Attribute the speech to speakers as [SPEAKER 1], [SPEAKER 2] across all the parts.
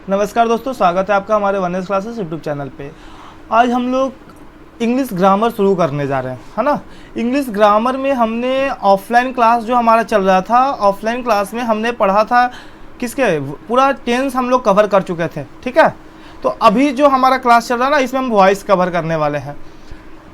[SPEAKER 1] नमस्कार दोस्तों, स्वागत है आपका हमारे वनएस क्लासेस यूट्यूब चैनल पे। आज हम लोग इंग्लिश ग्रामर शुरू करने जा रहे हैं, है ना। इंग्लिश ग्रामर में हमने ऑफलाइन क्लास जो हमारा चल रहा था, ऑफलाइन क्लास में हमने पढ़ा था किसके, पूरा टेंस हम लोग कवर कर चुके थे, ठीक है। तो अभी जो हमारा क्लास चल रहा है ना, इसमें हम वॉइस कवर करने वाले हैं।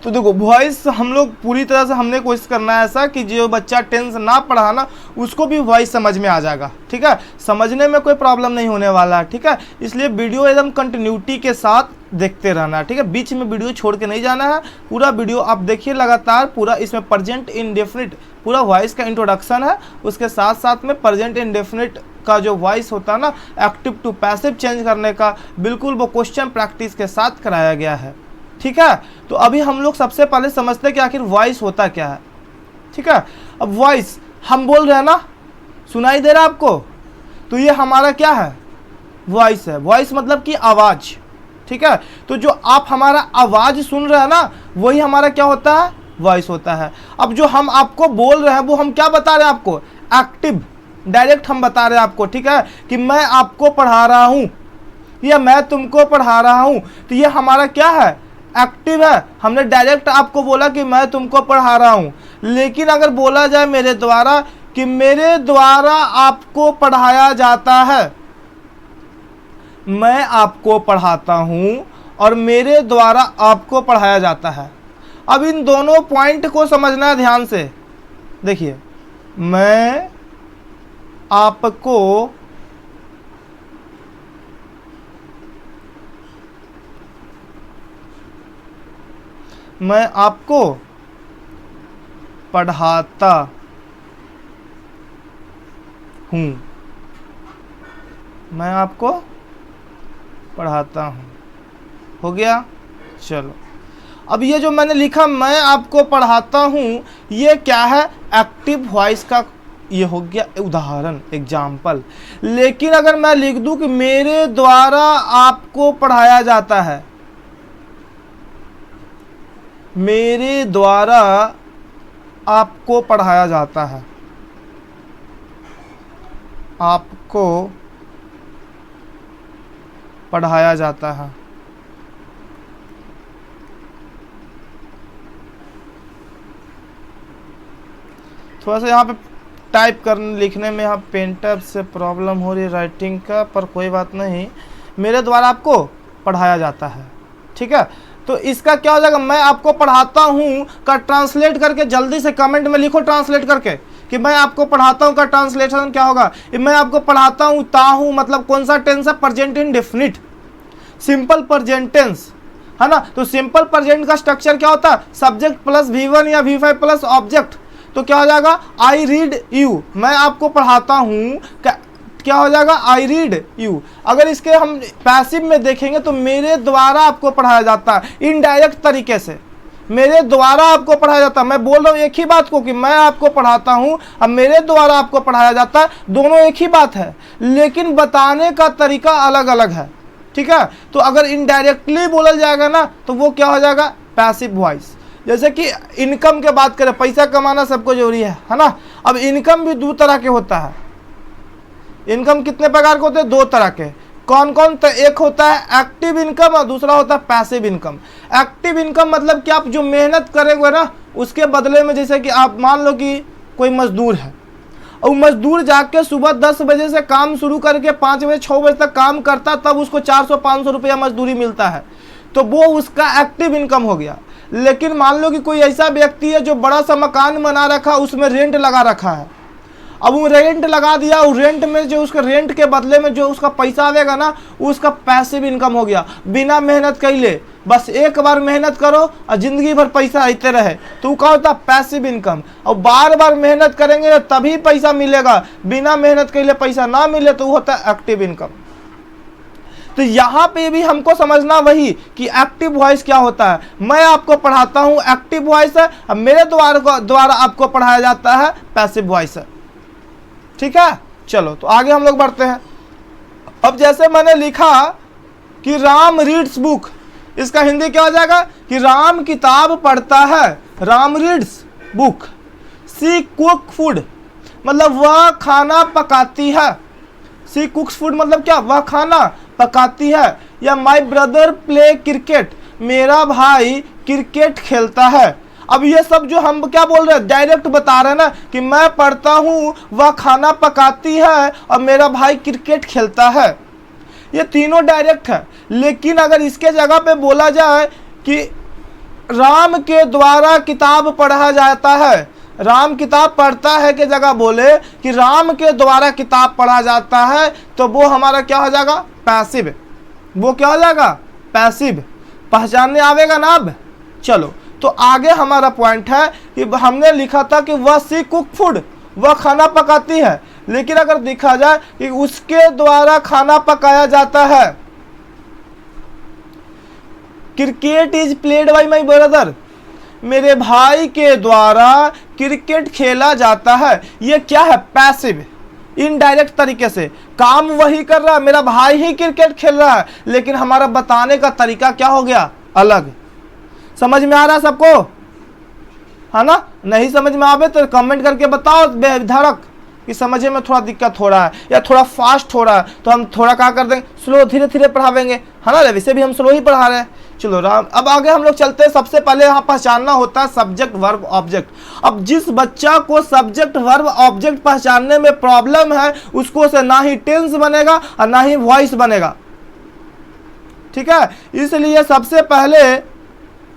[SPEAKER 1] तो देखो, वॉइस हम लोग पूरी तरह से हमने कोशिश करना है ऐसा कि जो बच्चा टेंस ना पढ़ा ना, उसको भी वॉइस समझ में आ जाएगा, ठीक है। समझने में कोई प्रॉब्लम नहीं होने वाला है, ठीक है। इसलिए वीडियो एकदम कंटिन्यूटी के साथ देखते रहना, ठीक है। बीच में वीडियो छोड़ के नहीं जाना है, पूरा वीडियो आप देखिए लगातार। पूरा इसमें प्रेजेंट इंडेफिनिट पूरा वॉइस का इंट्रोडक्शन है, उसके साथ साथ में प्रेजेंट इंडेफिनिट का जो वॉइस होता है ना, एक्टिव टू पैसिव चेंज करने का, बिल्कुल वो क्वेश्चन प्रैक्टिस के साथ कराया गया है, ठीक है। तो अभी हम लोग सबसे पहले समझते हैं कि आखिर वॉइस होता क्या है, ठीक है। अब वॉइस हम बोल रहे हैं ना, सुनाई दे रहा है आपको, तो ये हमारा क्या है, वॉइस है। वॉइस मतलब कि आवाज़, ठीक है। तो जो आप हमारा आवाज़ सुन रहे हैं ना, वही हमारा क्या होता है, वॉइस होता है। अब जो हम आपको बोल रहे हैं वो हम क्या बता रहे हैं आपको, एक्टिव, डायरेक्ट हम बता रहे हैं आपको, ठीक है, कि मैं आपको पढ़ा रहा हूँ या मैं तुमको पढ़ा रहा हूँ। तो ये हमारा क्या है, एक्टिव है। हमने डायरेक्ट आपको बोला कि मैं तुमको पढ़ा रहा हूँ। लेकिन अगर बोला जाए मेरे द्वारा कि मेरे द्वारा आपको पढ़ाया जाता है, मैं आपको पढ़ाता हूँ और मेरे द्वारा आपको पढ़ाया जाता है। अब इन दोनों पॉइंट को समझना है ध्यान से। देखिए, मैं आपको पढ़ाता हूँ, मैं आपको पढ़ाता हूँ। हो गया, चलो। अब ये जो मैंने लिखा मैं आपको पढ़ाता हूँ, ये क्या है, एक्टिव वॉइस का ये हो गया उदाहरण, एग्जाम्पल। लेकिन अगर मैं लिख दूँ कि मेरे द्वारा आपको पढ़ाया जाता है, मेरे द्वारा आपको पढ़ाया जाता है, आपको पढ़ाया जाता है, थोड़ा सा यहाँ पे टाइप करने लिखने में यहाँ पेंटर से प्रॉब्लम हो रही है राइटिंग का, पर कोई बात नहीं। मेरे द्वारा आपको पढ़ाया जाता है, ठीक है। तो इसका क्या हो जाएगा, मैं आपको पढ़ाता हूँ का ट्रांसलेट करके जल्दी से कमेंट में लिखो, ट्रांसलेट करके कि मैं आपको पढ़ाता हूँ का ट्रांसलेशन क्या होगा। मैं आपको पढ़ाता हूँ, ताहूँ मतलब कौन सा टेंस है, present indefinite, simple present tense, है ना। तो सिंपल प्रेजेंट का स्ट्रक्चर क्या होता है, सब्जेक्ट प्लस V1 या V5 प्लस ऑब्जेक्ट। तो क्या हो जाएगा, आई रीड यू, मैं आपको पढ़ाता हूँ, क्या हो जाएगा, आई रीड यू। अगर इसके हम पैसिव में देखेंगे तो मेरे द्वारा आपको पढ़ाया जाता है, इनडायरेक्ट तरीके से मेरे द्वारा आपको पढ़ाया जाता है। मैं बोल रहा हूँ एक ही बात को कि मैं आपको पढ़ाता हूँ, अब मेरे द्वारा आपको पढ़ाया जाता है, दोनों एक ही बात है, लेकिन बताने का तरीका अलग अलग है, ठीक है। तो अगर इनडायरेक्टली बोला जाएगा ना, तो वो क्या हो जाएगा, पैसिव वॉइस। जैसे कि इनकम के बात करें, पैसा कमाना सबको जरूरी है ना। अब इनकम भी दो तरह के होता है। इनकम कितने प्रकार के होते हैं, दो तरह के। कौन कौन, तो एक होता है एक्टिव इनकम और दूसरा होता है पैसिव इनकम। एक्टिव इनकम मतलब कि आप जो मेहनत करेंगे ना, उसके बदले में, जैसे कि आप मान लो कि कोई मजदूर है और मजदूर जाके सुबह 10 बजे से काम शुरू करके 5 बजे 6 बजे तक काम करता, तब उसको 400-500 रुपया मजदूरी मिलता है, तो वो उसका एक्टिव इनकम हो गया। लेकिन मान लो कि कोई ऐसा व्यक्ति है जो बड़ा सा मकान बना रखा, उसमें रेंट लगा रखा है। अब वो रेंट लगा दिया, और रेंट में जो उसका रेंट के बदले में जो उसका पैसा आवेगा ना, उसका पैसिव इनकम हो गया। बिना मेहनत कैले, बस एक बार मेहनत करो और जिंदगी भर पैसा आते रहे, तो वो क्या होता है, पैसिव इनकम। और बार बार मेहनत करेंगे तभी पैसा मिलेगा, बिना मेहनत कैले पैसा ना मिले तो वो होता है एक्टिव इनकम। तो यहाँ पे भी हमको समझना वही कि एक्टिव वॉइस क्या होता है। मैं आपको पढ़ाता हूँ, एक्टिव वॉइस है, अब मेरे द्वारा आपको पढ़ाया जाता है, पैसिव वॉइस है, ठीक है। चलो, तो आगे हम लोग बढ़ते हैं। अब जैसे मैंने लिखा कि राम रीड्स बुक, इसका हिंदी क्या हो जाएगा कि राम किताब पढ़ता है, राम रीड्स बुक। सी कुक फूड मतलब वह खाना पकाती है, सी कुक्स फूड मतलब क्या, वह खाना पकाती है, या माई ब्रदर प्ले क्रिकेट, मेरा भाई क्रिकेट खेलता है। अब ये सब जो हम क्या बोल रहे हैं, डायरेक्ट बता रहे हैं ना कि मैं पढ़ता हूँ, वह खाना पकाती है और मेरा भाई क्रिकेट खेलता है। ये तीनों डायरेक्ट है। लेकिन अगर इसके जगह पे बोला जाए कि राम के द्वारा किताब पढ़ा जाता है, राम किताब पढ़ता है के जगह बोले कि राम के द्वारा किताब पढ़ा जाता है, तो वो हमारा क्या हो जाएगा, पैसिव। वो क्या हो जाएगा, पैसिव। पहचानने आवेगा ना अब। चलो तो आगे हमारा पॉइंट है कि हमने लिखा था कि वह सी कुक फूड, वह खाना पकाती है, लेकिन अगर देखा जाए कि उसके द्वारा खाना पकाया जाता है। Cricket is played by my brother, मेरे भाई के द्वारा क्रिकेट खेला जाता है। ये क्या है, पैसिव, इनडायरेक्ट तरीके से काम वही कर रहा है, मेरा भाई ही क्रिकेट खेल रहा है, लेकिन हमारा बताने का तरीका क्या हो गया, अलग। समझ में आ रहा है सबको, है ना? नहीं समझ में आवे तो कमेंट करके बताओ बेधड़क कि समझे में थोड़ा दिक्कत हो रहा है या थोड़ा फास्ट हो रहा है, तो हम थोड़ा क्या कर देंगे, स्लो, धीरे धीरे पढ़ावेंगे, है ना? वैसे भी हम स्लो ही पढ़ा रहे हैं। चलो राम, अब आगे हम लोग चलते हैं। सबसे पहले यहाँ पहचानना होता है सब्जेक्ट वर्ब ऑब्जेक्ट। अब जिस बच्चा को सब्जेक्ट वर्ब ऑब्जेक्ट पहचानने में प्रॉब्लम है, उसको से ना ही टेंस बनेगा और ना ही वॉइस बनेगा, ठीक है? इसलिए सबसे पहले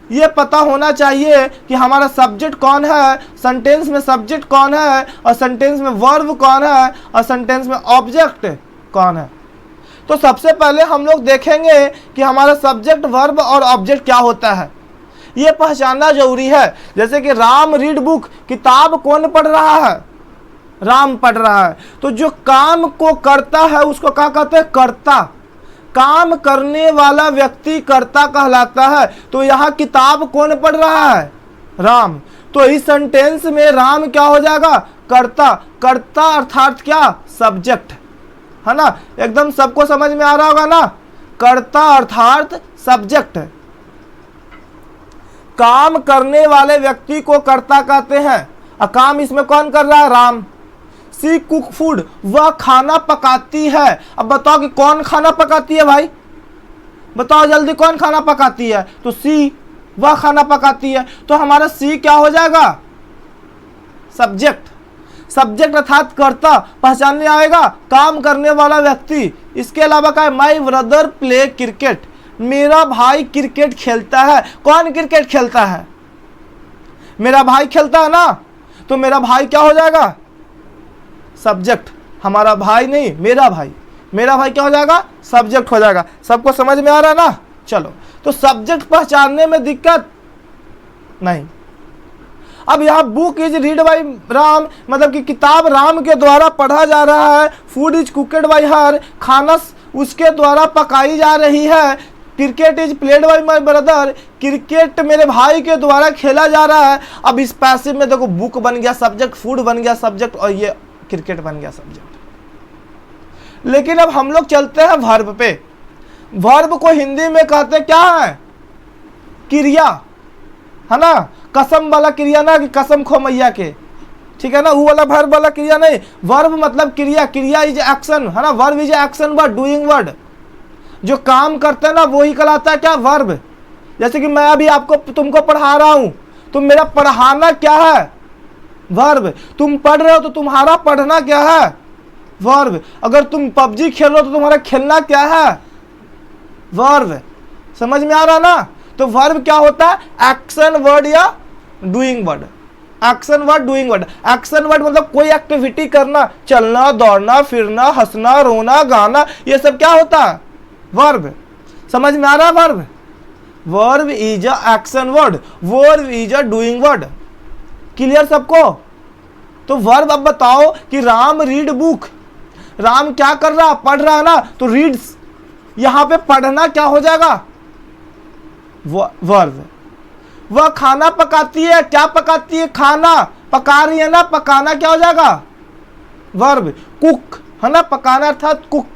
[SPEAKER 1] ये पता होना चाहिए कि हमारा सब्जेक्ट कौन है, सेंटेंस में सब्जेक्ट कौन है, और सेंटेंस में वर्ब कौन है, और सेंटेंस में ऑब्जेक्ट कौन है। तो सबसे पहले हम लोग देखेंगे कि हमारा सब्जेक्ट वर्ब और ऑब्जेक्ट क्या होता है, ये पहचानना जरूरी है। जैसे कि राम रीड बुक, किताब कौन पढ़ रहा है, राम पढ़ रहा है। तो जो काम को करता है उसको क्या कहते हैं, कर्ता। काम करने वाला व्यक्ति कर्ता कहलाता है। तो यहाँ किताब कौन पढ़ रहा है, राम। तो इस सेंटेंस में राम क्या हो जाएगा, कर्ता। कर्ता अर्थात क्या, सब्जेक्ट, है ना? एकदम सबको समझ में आ रहा होगा ना, कर्ता अर्थात सब्जेक्ट। काम करने वाले व्यक्ति को कर्ता कहते हैं, और काम इसमें कौन कर रहा है, राम। सी कुक फूड, वह खाना पकाती है। अब बताओ कि कौन खाना पकाती है भाई, बताओ जल्दी, कौन खाना पकाती है? तो सी, वह खाना पकाती है। तो हमारा सी क्या हो जाएगा, सब्जेक्ट। सब्जेक्ट अर्थात कर्ता, पहचानने आएगा काम करने वाला व्यक्ति। इसके अलावा क्या है, माई ब्रदर प्ले क्रिकेट, मेरा भाई क्रिकेट खेलता है। कौन क्रिकेट खेलता है, मेरा भाई खेलता है ना। तो मेरा भाई क्या हो जाएगा, सब्जेक्ट। हमारा भाई नहीं, मेरा भाई। मेरा भाई क्या हो जाएगा, सब्जेक्ट हो जाएगा। सबको समझ में आ रहा है ना? चलो, तो सब्जेक्ट पहचानने में दिक्कत नहीं। अब यहाँ book is read by Ram, मतलब कि किताब राम के द्वारा पढ़ा जा रहा है। Food is cooked by her, खाना उसके द्वारा पकाई जा रही है। Cricket is played by my brother, cricket मेरे भाई के द्वारा खेला जा रहा है। अब इस पैसिव में देखो, बुक बन गया सब्जेक्ट, फूड बन गया सब्जेक्ट, और ये क्रिकेट बन गया सब्जेक्ट। लेकिन अब हम लोग चलते हैं वर्ब पे। वर्ब को हिंदी में कहते क्या है, क्रिया, है ना? कसम वाला क्रिया ना, कि कसम खो मैया के, ठीक है ना? वो वाला वर्ब वाला क्रिया नहीं। वर्ब मतलब क्रिया, क्रिया इज एक्शन, है ना? Verb is action word, doing word. जो काम करते हैं ना वही कहलाता है क्या, वर्ब। जैसे कि मैं अभी आपको तुमको पढ़ा रहा हूं, तो मेरा पढ़ाना क्या है, वर्ब। तुम पढ़ रहे हो तो तुम्हारा पढ़ना क्या है, वर्ब। अगर तुम पबजी खेल रहे हो तो तुम्हारा खेलना क्या है, वर्ब। समझ में आ रहा ना? तो वर्ब क्या होता है, एक्शन वर्ड या doing word. Action word, doing word. Action word मतलब कोई एक्टिविटी करना, चलना, दौड़ना, फिरना, हंसना, रोना, गाना, ये सब क्या होता है, वर्ब। समझ में आ रहा है verb? Verb is a action word, verb is a doing word. Clear सबको? तो वर्ब अब बताओ कि राम रीड बुक, राम क्या कर रहा, पढ़ रहा है ना। तो रीड्स, यहां पे पढ़ना क्या हो जाएगा, वर्ब। वह खाना पकाती है, क्या पकाती है, खाना पका रही है ना, पकाना क्या हो जाएगा, वर्ब। कुक, है ना, पकाना अर्थात cook.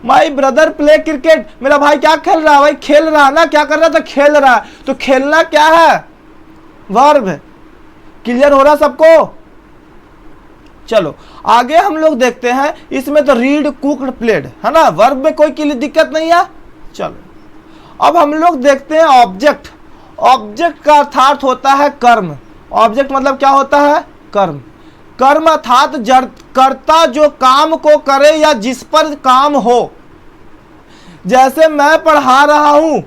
[SPEAKER 1] My brother play cricket, मेरा भाई क्या खेल रहा है, भाई खेल रहा है ना, क्या कर रहा था, खेल रहा है। तो खेलना क्या है, वर्ब। क्लियर हो रहा सबको? चलो आगे हम लोग देखते हैं, इसमें तो रीड कुक्ड प्लेड है ना, वर्ब में कोई दिक्कत नहीं है। चलो अब हम लोग देखते हैं ऑब्जेक्ट। ऑब्जेक्ट का अर्थात होता है कर्म। ऑब्जेक्ट मतलब क्या होता है? कर्म। कर्म अर्थात कर्ता जो काम को करे या जिस पर काम हो। जैसे मैं पढ़ा रहा हूं,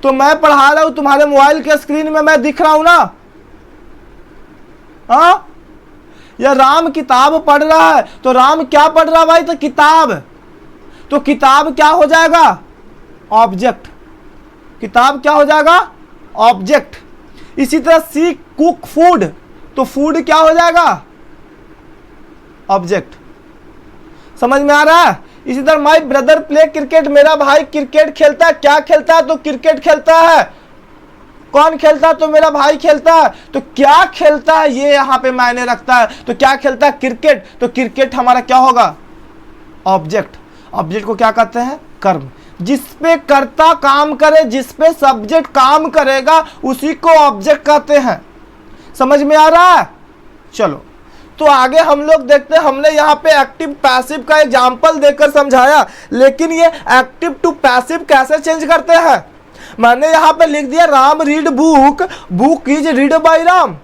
[SPEAKER 1] तो मैं पढ़ा रहा हूं, तुम्हारे मोबाइल के स्क्रीन में मैं दिख रहा हूं ना, हाँ? या राम किताब पढ़ रहा है, तो राम क्या पढ़ रहा भाई? तो किताब। तो किताब क्या हो जाएगा? ऑब्जेक्ट। किताब क्या हो जाएगा? ऑब्जेक्ट। इसी तरह सी कुक फूड, तो फूड क्या हो जाएगा? ऑब्जेक्ट। समझ में आ रहा है? इसी तरह माई ब्रदर प्ले क्रिकेट, मेरा भाई क्रिकेट खेलता है। क्या खेलता है? तो क्रिकेट खेलता है। कौन खेलता है? तो मेरा भाई खेलता है। तो क्या खेलता है ये यहां पे मायने रखता है। तो क्या खेलता है? क्रिकेट। तो क्रिकेट हमारा क्या होगा? ऑब्जेक्ट। ऑब्जेक्ट को क्या कहते हैं? कर्म। जिस पे कर्ता काम करे, जिस पे सब्जेक्ट काम करेगा, उसी को ऑब्जेक्ट कहते हैं। समझ में आ रहा है? चलो तो आगे हम लोग देखते हैं। हमने यहाँ पे एक्टिव पैसिव का एग्जाम्पल देकर समझाया, लेकिन ये एक्टिव टू पैसिव कैसे चेंज करते हैं? मैंने यहाँ पे लिख दिया Ram read book, book is read by Ram.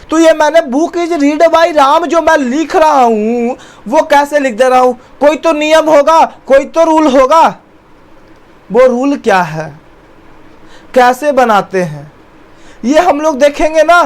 [SPEAKER 1] तो ये मैंने book is read by Ram जो मैं लिख रहा हूं, वो कैसे लिख दे रहा हूं? कोई तो नियम होगा, कोई तो रूल होगा। वो रूल क्या है, कैसे बनाते हैं, ये हम लोग देखेंगे ना।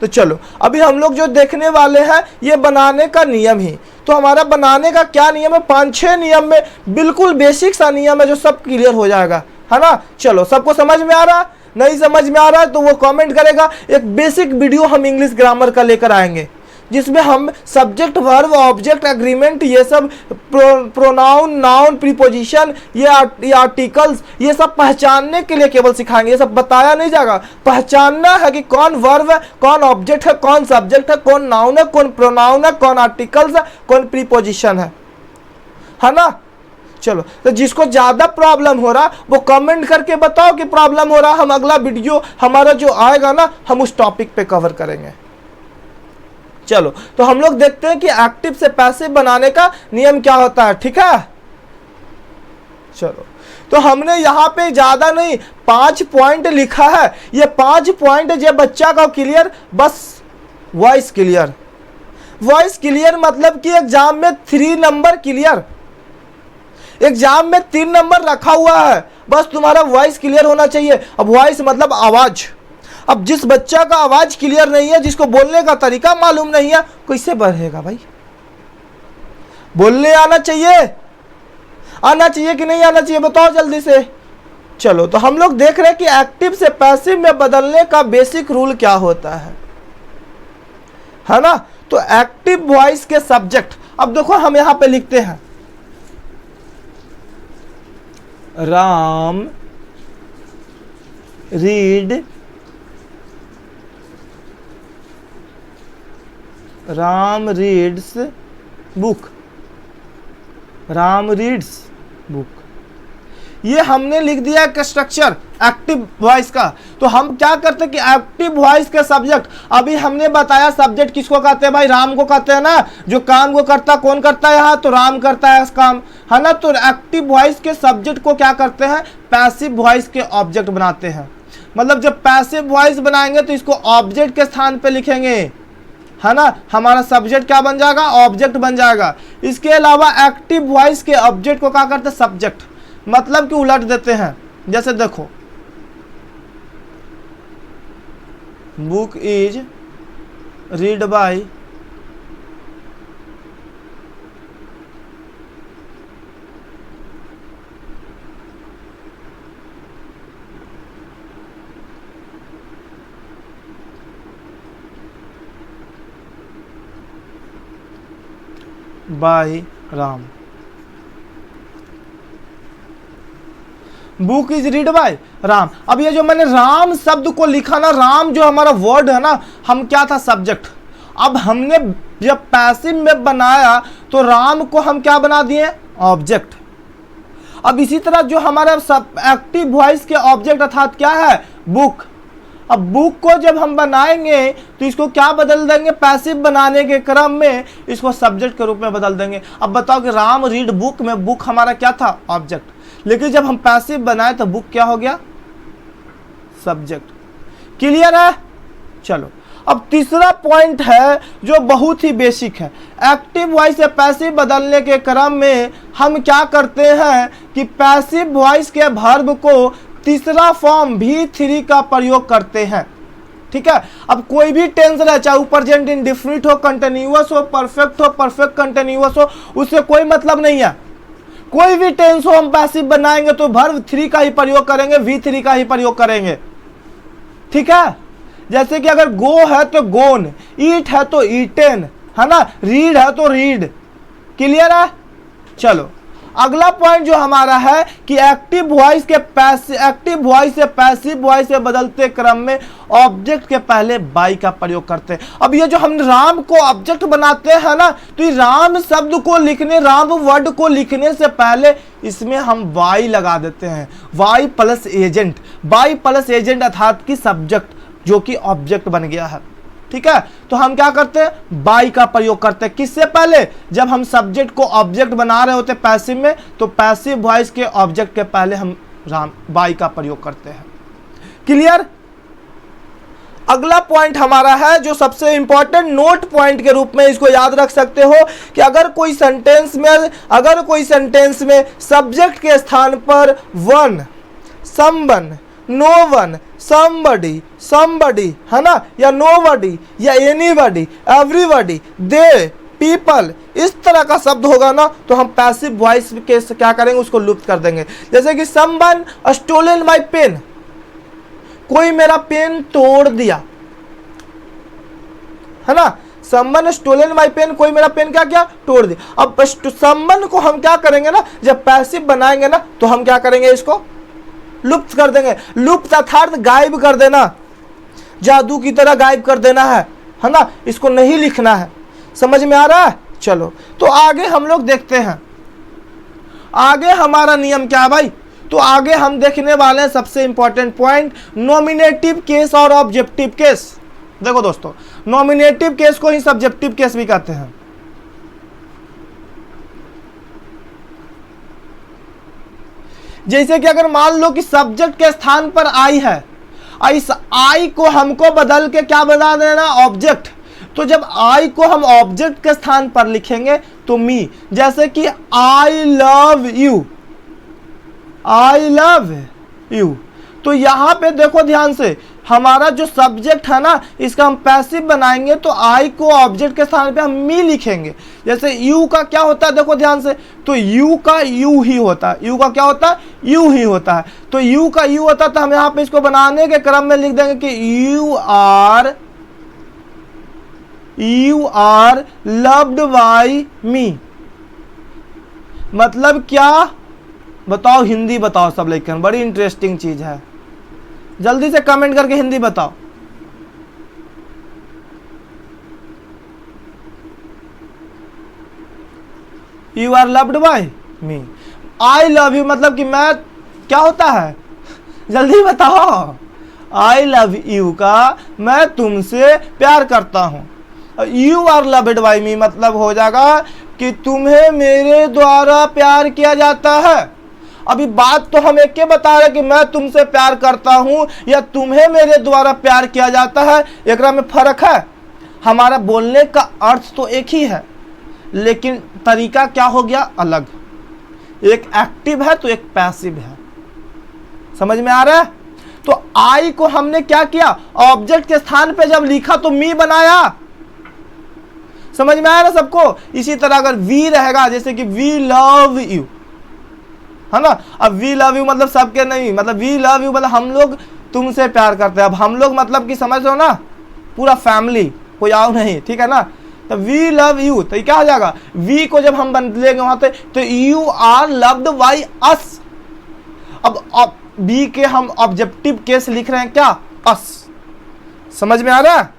[SPEAKER 1] तो चलो अभी हम लोग जो देखने वाले हैं ये बनाने का नियम ही। तो हमारा बनाने का क्या नियम है? 5-6 नियम में बिल्कुल बेसिक सा नियम है जो सब क्लियर हो जाएगा, है ना। चलो सबको समझ में आ रहा? नहीं समझ में आ रहा है तो वो कमेंट करेगा। एक बेसिक वीडियो हम इंग्लिश ग्रामर का लेकर आएंगे, जिसमें हम सब्जेक्ट वर्ब ऑब्जेक्ट एग्रीमेंट ये सब प्रोनाउन नाउन प्रीपोजिशन ये आर्टिकल्स ये सब पहचानने के लिए केवल सिखाएंगे। ये सब बताया नहीं जाएगा, पहचानना है कि कौन वर्ब है, कौन ऑब्जेक्ट है, कौन सब्जेक्ट है, कौन नाउन है, कौन प्रोनाउन है, कौन आर्टिकल्स है, कौन प्रीपोजिशन है ना। चलो तो जिसको ज्यादा प्रॉब्लम हो रहा वो कमेंट करके बताओ कि प्रॉब्लम हो रहा। हम अगला वीडियो हमारा जो आएगा ना, हम उस टॉपिक पे कवर करेंगे। चलो तो हम लोग देखते हैं कि एक्टिव से पैसिव बनाने का नियम क्या होता है, ठीक है। चलो तो हमने यहाँ पे ज्यादा नहीं 5 पॉइंट लिखा है। ये 5 पॉइंट जो बच्चा का क्लियर, बस वॉइस क्लियर। वॉइस क्लियर मतलब कि एग्जाम में 3 नंबर क्लियर। एग्जाम में 3 नंबर रखा हुआ है, बस तुम्हारा वॉइस क्लियर होना चाहिए। अब वॉइस मतलब आवाज। अब जिस बच्चा का आवाज क्लियर नहीं है, जिसको बोलने का तरीका मालूम नहीं है, कैसे बढ़ेगा भाई? बोलने आना चाहिए, आना चाहिए कि नहीं आना चाहिए, बताओ जल्दी से। चलो तो हम लोग देख रहे हैं कि एक्टिव से पैसिव में बदलने का बेसिक रूल क्या होता है ना। तो एक्टिव वॉइस के सब्जेक्ट, अब देखो हम यहां पे लिखते हैं Ram read, Ram reads book, Ram reads book. ये हमने लिख दिया एक स्ट्रक्चर एक्टिव वॉइस का। तो हम क्या करते हैं कि एक्टिव वॉइस के सब्जेक्ट, अभी हमने बताया सब्जेक्ट किसको कहते हैं भाई? राम को कहते हैं ना। जो काम को करता कौन करता है यहाँ? तो राम करता है इस काम, है ना। तो एक्टिव वॉइस के सब्जेक्ट को क्या करते हैं? पैसिव वॉइस के ऑब्जेक्ट बनाते हैं। मतलब जब पैसिव वॉइस बनाएंगे तो इसको ऑब्जेक्ट के स्थान पे लिखेंगे, है ना। हमारा सब्जेक्ट क्या बन जाएगा? ऑब्जेक्ट बन जाएगा। इसके अलावा एक्टिव वॉइस के ऑब्जेक्ट को क्या करते हैं? सब्जेक्ट, मतलब कि उलट देते हैं। जैसे देखो book is read by Ram. Book is read by Ram. अब ये जो मैंने राम शब्द को लिखा ना, राम जो हमारा वर्ड है ना, हम क्या था? सब्जेक्ट। अब हमने जब पैसिव में बनाया तो राम को हम क्या बना दिए? ऑब्जेक्ट। अब इसी तरह जो हमारा सब एक्टिव वॉइस के ऑब्जेक्ट अर्थात क्या है? बुक। अब बुक को जब हम बनाएंगे तो इसको क्या बदल देंगे, पैसिव बनाने के क्रम में इसको सब्जेक्ट के रूप में बदल देंगे। अब बताओ कि राम रीड बुक में बुक हमारा क्या था, ऑब्जेक्ट, लेकिन जब हम पैसिव बनाए तो बुक क्या हो गया, सब्जेक्ट। क्लियर है? चलो अब तीसरा पॉइंट है जो बहुत ही बेसिक है। एक्टिव वॉइस से पैसिव बदलने के क्रम में हम क्या करते हैं कि पैसिव वॉइस के वर्ब को तीसरा फॉर्म V3 का प्रयोग करते हैं। ठीक है, अब कोई भी टेंस रहे, चाहे वो प्रेजेंट इंडेफिनिट हो, कंटिन्यूअस हो, परफेक्ट कंटिन्यूअस हो, उससे कोई मतलब नहीं है। कोई भी टेंस हो हम पैसिव बनाएंगे तो वर्ब 3 का ही प्रयोग करेंगे, V3 का ही प्रयोग करेंगे। ठीक है, जैसे कि अगर गो है तो गोन, ईट है तो ईटेन, है ना, रीड है तो रीड। क्लियर है? चलो अगला पॉइंट जो हमारा है कि एक्टिव वॉइस से पैसिव वॉइस से बदलते क्रम में ऑब्जेक्ट के पहले बाई का प्रयोग करते हैं। अब ये जो हम राम को ऑब्जेक्ट बनाते हैं ना, तो ये राम शब्द को लिखने, राम वर्ड को लिखने से पहले इसमें हम वाई लगा देते हैं, by plus agent, by plus agent अर्थात की सब्जेक्ट जो कि ऑब्जेक्ट बन गया है। ठीक है, तो हम क्या करते हैं, बाई का प्रयोग करते हैं। किससे पहले, जब हम सब्जेक्ट को ऑब्जेक्ट बना रहे होते पैसिव में, तो पैसिव वॉइस के ऑब्जेक्ट के पहले हम बाई का प्रयोग करते हैं। क्लियर? अगला पॉइंट हमारा है जो सबसे इंपॉर्टेंट नोट पॉइंट के रूप में इसको याद रख सकते हो कि अगर कोई सेंटेंस में सब्जेक्ट के स्थान पर one, someone, no one, somebody है ना, या nobody या anybody, everybody, they, people, इस तरह का शब्द होगा ना तो हम पैसिव वॉइस के क्या करेंगे, उसको लुप्त कर देंगे। जैसे कि someone stolen my pen, कोई मेरा पेन तोड़ दिया, है ना, someone stolen my pen, कोई मेरा पेन क्या किया, तोड़ दिया। अब someone को हम क्या करेंगे ना, जब पैसिव बनाएंगे ना तो हम क्या करेंगे, इसको लुप्त कर देंगे। लुप्त अर्थात गायब कर देना, जादू की तरह गायब कर देना है ना, इसको नहीं लिखना है। समझ में आ रहा है? चलो तो आगे हम लोग देखते हैं, आगे हमारा नियम क्या है भाई। तो आगे हम देखने वाले हैं सबसे इंपॉर्टेंट पॉइंट, नॉमिनेटिव केस और ऑब्जेक्टिव केस। देखो दोस्तों, नॉमिनेटिव केस को ही सब्जेक्टिव केस भी कहते हैं। जैसे कि अगर मान लो कि सब्जेक्ट के स्थान पर आई है, इस आई को हमको बदल के क्या बना देना, ऑब्जेक्ट। तो जब आई को हम ऑब्जेक्ट के स्थान पर लिखेंगे तो मी, जैसे कि आई love you, I love you, तो यहां पे देखो ध्यान से, हमारा जो सब्जेक्ट है ना इसका हम पैसिव बनाएंगे तो आई को ऑब्जेक्ट के स्थान पे हम मी लिखेंगे। जैसे यू का क्या होता है, देखो ध्यान से, तो यू का यू ही होता है, यू का क्या होता है, यू ही होता है। तो यू का यू होता है तो हम यहाँ पे इसको बनाने के क्रम में लिख देंगे कि you are loved by me. मतलब क्या बताओ, हिंदी बताओ सब लेकिन, बड़ी इंटरेस्टिंग चीज है, जल्दी से कमेंट करके हिंदी बताओ। You are loved by me, I love you मतलब कि मैं, क्या होता है, जल्दी बताओ। आई लव यू का मैं तुमसे प्यार करता हूं। You are loved by me मतलब हो जाएगा कि तुम्हें मेरे द्वारा प्यार किया जाता है। अभी बात तो हम एक के बता रहे कि मैं तुमसे प्यार करता हूं या तुम्हें मेरे द्वारा प्यार किया जाता है, एकरा में फर्क है। हमारा बोलने का अर्थ तो एक ही है लेकिन तरीका क्या हो गया, अलग। एक एक्टिव है तो एक पैसिव है। समझ में आ रहा है? तो आई को हमने क्या किया, ऑब्जेक्ट के स्थान पे जब लिखा तो मी बनाया। समझ में आया ना सबको? इसी तरह अगर वी रहेगा, जैसे कि वी लव यू, है ना। अब वी लव यू मतलब सबके नहीं, मतलब वी लव यू मतलब हम लोग तुमसे प्यार करते हैं। अब हम लोग मतलब कि समझ लो ना, पूरा फैमिली, कोई आओ नहीं, ठीक है ना। तो वी लव यू, तो ये क्या हो जाएगा, वी को जब हम बदलेंगे वहां पे तो you are loved by us. अब बी के हम ऑब्जेक्टिव केस लिख रहे हैं क्या, अस। समझ में आ रहा है?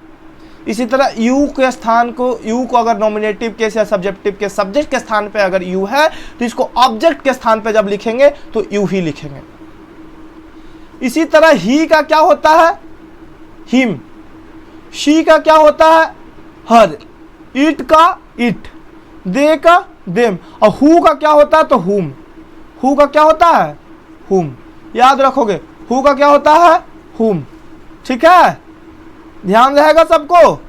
[SPEAKER 1] इसी तरह यू के स्थान को, यू को अगर नॉमिनेटिव केस या सब्जेक्टिव केस, सब्जेक्ट के स्थान पे अगर यू है तो इसको ऑब्जेक्ट के स्थान पे जब लिखेंगे तो यू ही लिखेंगे। इसी तरह ही का क्या होता है, हिम, शी का क्या होता है हर, इट का इट, दे का देम, और हु का क्या होता है तो हुम, हु का क्या होता है हुम, याद रखोगे हु का क्या होता है हुम, ठीक है, ध्यान रहेगा सबको।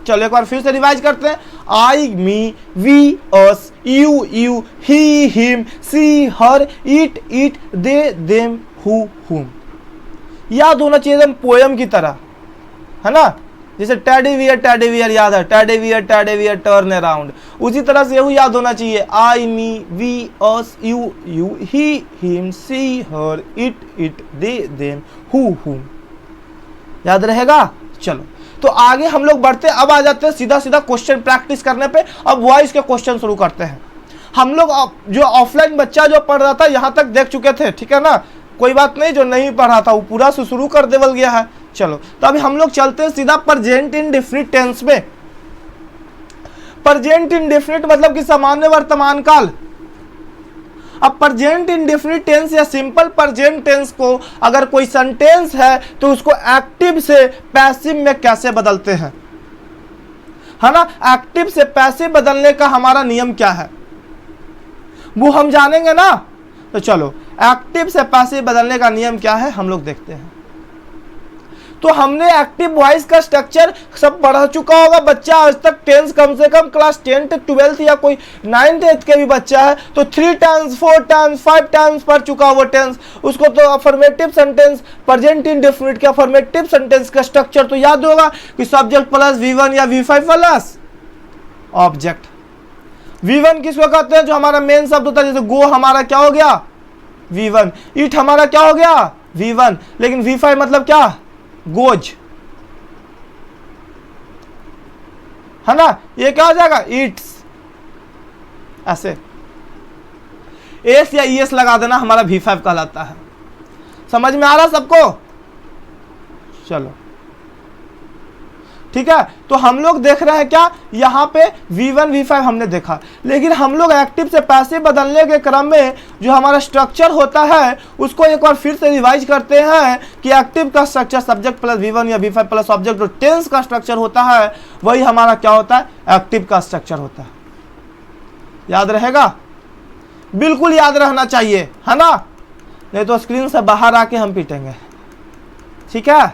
[SPEAKER 1] चलो एक बार फिर से रिवाइज करते हैं, I me, we us, you he him, she her, it they them, who whom. याद होना चाहिए एकदम पोयम की तरह, है ना, जैसे टेडी वियर याद है, टेडी वियर टर्न अराउंड, उसी तरह से यही याद होना चाहिए, I me, we us, you he him, she her, it they them, who whom. याद रहेगा। चलो तो आगे हम लोग बढ़ते, अब आ जाते हैं सीधा क्वेश्चन प्रैक्टिस करने पे। अब वॉइस के क्वेश्चन शुरू करते हैं। हम लोग जो ऑफलाइन बच्चा जो पढ़ रहा था यहाँ तक देख चुके थे, ठीक है ना, कोई बात नहीं, जो नहीं पढ़ रहा था वो पूरा से शुरू कर देवल गया है। चलो तो अभी हम लोग चलते हैं सीधा प्रेजेंट इंडेफिनिट टेंस में। प्रेजेंट इंडेफिनिट मतलब कि सामान्य वर्तमान काल। अब प्रेजेंट इंडेफिनिट टेंस या सिंपल प्रेजेंट टेंस को अगर कोई सेंटेंस है तो उसको एक्टिव से पैसिव में कैसे बदलते हैं, है ना, एक्टिव से पैसिव बदलने का हमारा नियम क्या है वो हम जानेंगे ना। तो चलो एक्टिव से पैसिव बदलने का नियम क्या है हम लोग देखते हैं। तो हमने एक्टिव वॉइस का स्ट्रक्चर सब पढ़ चुका होगा बच्चा आज तक, टेंस कम से कम क्लास 10 12 या कोई 9th 8th के भी बच्चा है तो 3 टाइम्स 4 टाइम्स 5 टाइम्स पढ़ चुका वो टेंस। उसको तो अफर्मेटिव सेंटेंस, प्रेजेंट इंडेफिनिट के अफर्मेटिव सेंटेंस का स्ट्रक्चर तो याद होगा कि सब्जेक्ट प्लस V1 या V5 प्लस ऑब्जेक्ट। V1 किसको कहते हैं, जो हमारा मेन शब्द होता है, जैसे गो हमारा क्या हो गया V1, इट हमारा क्या हो गया V1, लेकिन V5 मतलब क्या गोज, है ना, ये क्या हो जाएगा इट्स। ऐसे एस या ईएस लगा देना हमारा V5 कहलाता है। समझ में आ रहा सबको। चलो ठीक है, तो हम लोग देख रहे हैं क्या यहाँ पे V1 V5 हमने देखा, लेकिन हम लोग एक्टिव से पैसिव बदलने के क्रम में जो हमारा स्ट्रक्चर होता है उसको एक बार फिर से रिवाइज करते हैं कि एक्टिव का स्ट्रक्चर सब्जेक्ट प्लस V1 या V5 प्लस ऑब्जेक्ट, जो टेंस का स्ट्रक्चर होता है वही हमारा क्या होता है एक्टिव का स्ट्रक्चर होता है। याद रहेगा, बिल्कुल याद रहना चाहिए, है ना, नहीं तो स्क्रीन से बाहर आके हम पीटेंगे। ठीक है,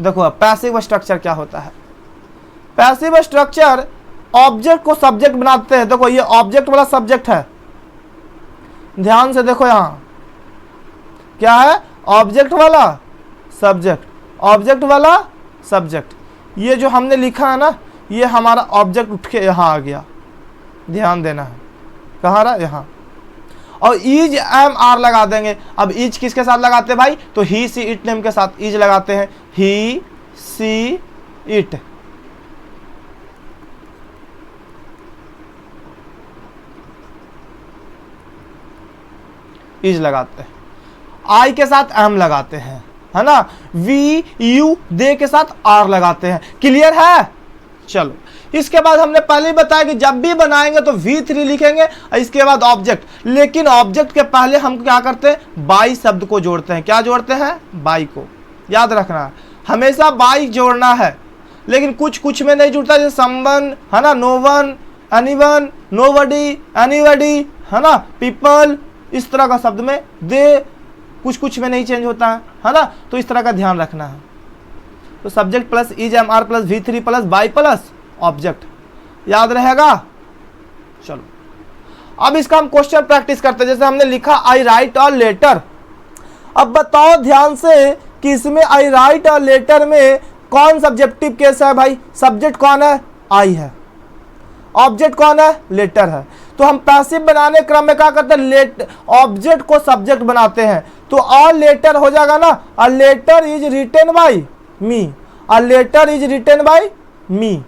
[SPEAKER 1] देखो पैसिव स्ट्रक्चर क्या होता है। पैसिव स्ट्रक्चर ऑब्जेक्ट को सब्जेक्ट बनाते हैं। देखो ये ऑब्जेक्ट वाला सब्जेक्ट है, ध्यान से देखो यहां क्या है, ऑब्जेक्ट वाला सब्जेक्ट, ऑब्जेक्ट वाला सब्जेक्ट। ये जो हमने लिखा है ना, ये हमारा ऑब्जेक्ट उठ के यहां आ गया, ध्यान देना है, कहाँ रहा यहां। और इज एम आर लगा देंगे। अब इज किसके साथ लगाते हैं भाई, तो ही सी इट नेम के साथ इज लगाते हैं, ही सी इट। इज लगाते हैं, आई के साथ एम लगाते हैं, है ना, वी यू दे के साथ आर लगाते हैं। क्लियर है। चलो इसके बाद हमने पहले ही बताया कि जब भी बनाएंगे तो V3 लिखेंगे और इसके बाद ऑब्जेक्ट, लेकिन ऑब्जेक्ट के पहले हम क्या करते हैं बाई शब्द को जोड़ते हैं। क्या जोड़ते हैं, बाई को। याद रखना हमेशा बाई जोड़ना है, लेकिन कुछ कुछ में नहीं जुड़ता, जैसे समवन, है ना, no one, anyone, nobody, anybody, है ना, पीपल, इस तरह का शब्द में दे कुछ कुछ में नहीं चेंज होता है ना, तो इस तरह का ध्यान रखना है। तो subject plus is am are plus V3 plus by plus object, याद रहेगा। चलो अब इसका हम क्वेश्चन प्रैक्टिस करते हैं। जैसे हमने लिखा आई राइट अ लेटर। अब बताओ ध्यान से कि इसमें आई राइट अ लेटर में कौन सब्जेक्टिव केस है भाई, सब्जेक्ट कौन है आई है, ऑब्जेक्ट कौन है लेटर है। तो हम पैसिव बनाने क्रम में क्या करते हैं, ऑब्जेक्ट को सब्जेक्ट बनाते हैं। तो अ लेटर हो जाएगा ना, a letter is written by me, a letter is written by me.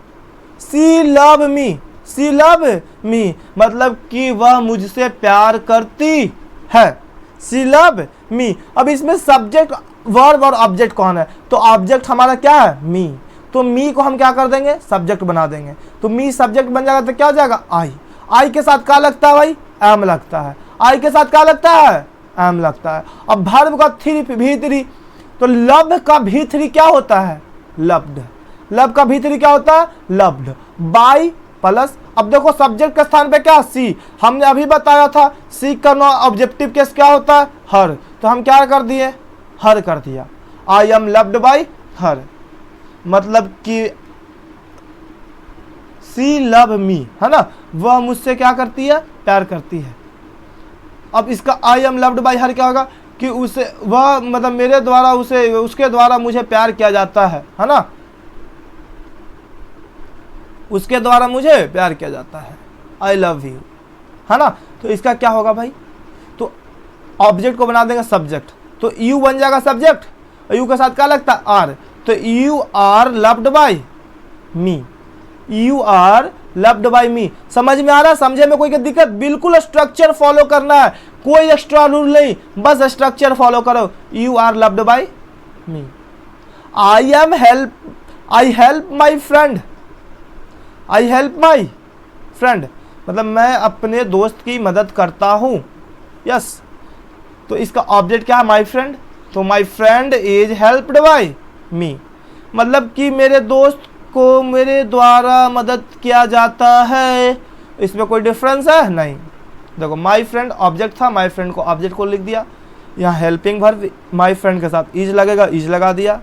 [SPEAKER 1] She love me, she love me मतलब कि वह मुझसे प्यार करती है, सी लव मी। अब इसमें सब्जेक्ट वर्ब और ऑब्जेक्ट कौन है, तो ऑब्जेक्ट हमारा क्या है मी, तो मी को हम क्या कर देंगे सब्जेक्ट बना देंगे। तो मी सब्जेक्ट बन जाएगा तो क्या हो जाएगा आई। आई के साथ क्या लगता है भाई, एम लगता है। आई के साथ क्या लगता है, एम लगता है। अब वर्ब का V3, तो लव का V3 क्या होता है लव्ड। लव का भीतरी क्या होता है? लव्ड बाय प्लस, अब देखो सब्जेक्ट के स्थान पे क्या? सी। हमने अभी बताया था सी का ऑब्जेक्टिव केस क्या होता है? हर। तो हम क्या कर दिए? हर कर दिया। आई एम लव्ड बाय हर, मतलब कि सी लव मी, है ना, वह मुझसे क्या करती है? प्यार करती है। अब इसका आई एम लव्ड बाय हर क्या होगा? कि उसे, वह मतलब मेरे द्वारा उसे, उसके द्वारा मुझे प्यार किया जाता है ना, उसके द्वारा मुझे प्यार किया जाता है, आई लव यू, है ना। तो इसका क्या होगा भाई? तो ऑब्जेक्ट को बना देंगे सब्जेक्ट, तो यू बन जाएगा सब्जेक्ट, यू के साथ क्या लगता है? आर। तो you are loved by me, you are loved by me. समझ में आ रहा है? समझे में कोई दिक्कत? बिल्कुल स्ट्रक्चर फॉलो करना है, कोई एक्स्ट्रा रूल नहीं, बस स्ट्रक्चर फॉलो करो। You are loved by me. I am help, I help my friend, I help my friend, मतलब मैं अपने दोस्त की मदद करता हूँ। यस, तो इसका ऑब्जेक्ट क्या है? My friend. तो my friend is helped by me, मतलब कि मेरे दोस्त को मेरे द्वारा मदद किया जाता है। इसमें कोई डिफरेंस है? नहीं। देखो माई फ्रेंड ऑब्जेक्ट था, माई फ्रेंड को ऑब्जेक्ट को लिख दिया। यहाँ हेल्पिंग वर्ब माई फ्रेंड के साथ इज लगेगा, इज लगा दिया।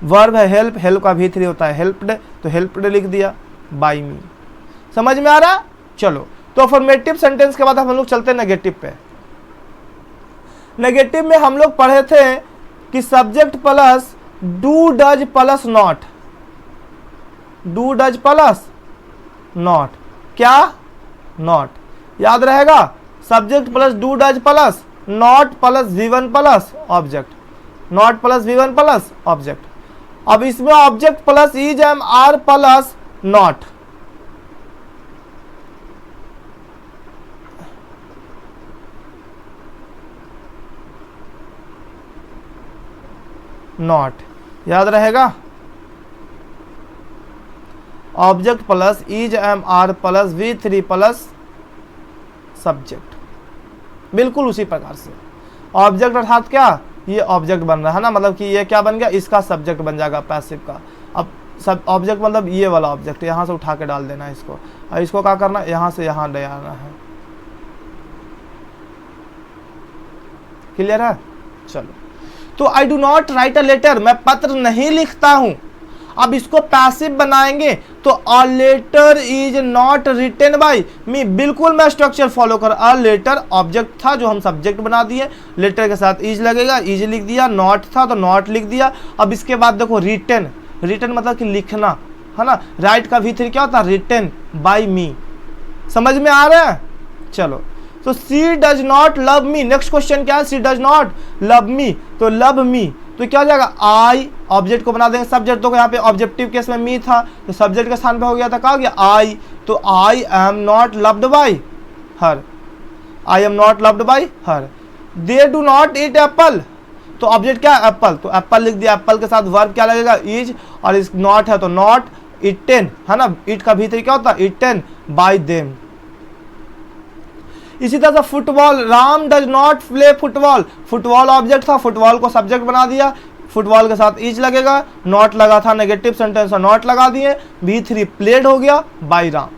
[SPEAKER 1] वर्ब है हेल्प, हेल्प का भीतरी होता है हेल्प्ड, तो हेल्प्ड लिख दिया बाय मी। समझ में आ रहा? चलो, तो अफर्मेटिव सेंटेंस के बाद हम लोग चलते हैं नेगेटिव पे। नेगेटिव में हम लोग पढ़े थे कि subject plus do does plus not, do does plus not, क्या? नॉट। याद रहेगा? Subject plus do does plus not plus V1 plus object, not plus V1 plus object. अब इसमें object plus is am are plus not, not, याद रहेगा? Object plus is am are plus V3 plus subject, बिल्कुल उसी प्रकार से। Object अर्थात क्या? ये ऑब्जेक्ट बन रहा है ना, मतलब कि ये क्या बन गया? इसका सब्जेक्ट बन जाएगा पैसिव का। अब सब ऑब्जेक्ट मतलब ये वाला ऑब्जेक्ट, यहाँ से उठा के डाल देना है इसको, और इसको क्या करना? यहाँ से यहाँ ले आना है। क्लियर है? चलो, तो I do not write a letter, मैं पत्र नहीं लिखता हूं। अब इसको पैसिव बनाएंगे तो a letter is not written by me, बिल्कुल मैं स्ट्रक्चर फॉलो कर। अ लेटर ऑब्जेक्ट था जो हम सब्जेक्ट बना दिए, लेटर के साथ इज लगेगा, इज लिख दिया। नॉट था तो नॉट लिख दिया। अब इसके बाद देखो रिटन, रिटन मतलब कि लिखना, है ना। राइट का भीतर क्या होता है? Written by me. समझ में आ रहा है? चलो, तो she does not love me. Next question क्या है? She does not love me, तो लव मी तो क्या हो जाएगा? आई, ऑब्जेक्ट को बना देंगे सब्जेक्ट, तो यहाँ पे ऑब्जेक्टिव केस में मी था तो सब्जेक्ट के स्थान पे हो गया था, कहा गया आई। तो I am not loved by her, I am not loved by her. They do not eat Apple, तो ऑब्जेक्ट क्या है? एप्पल, तो एप्पल लिख दिया। एप्पल के साथ वर्ब क्या लगेगा? इज, और इस नॉट है तो नॉट ईटेन, है ना। ईट का भीतर क्या होता है? Eaten bye them. इसी तरह से football, Ram does not play football, football object था, फुटबॉल को सब्जेक्ट बना दिया। फुटबॉल के साथ इज लगेगा, नॉट लगा था, नेगेटिव सेंटेंस नॉट लगा दिए। V3 प्लेड हो गया by Ram.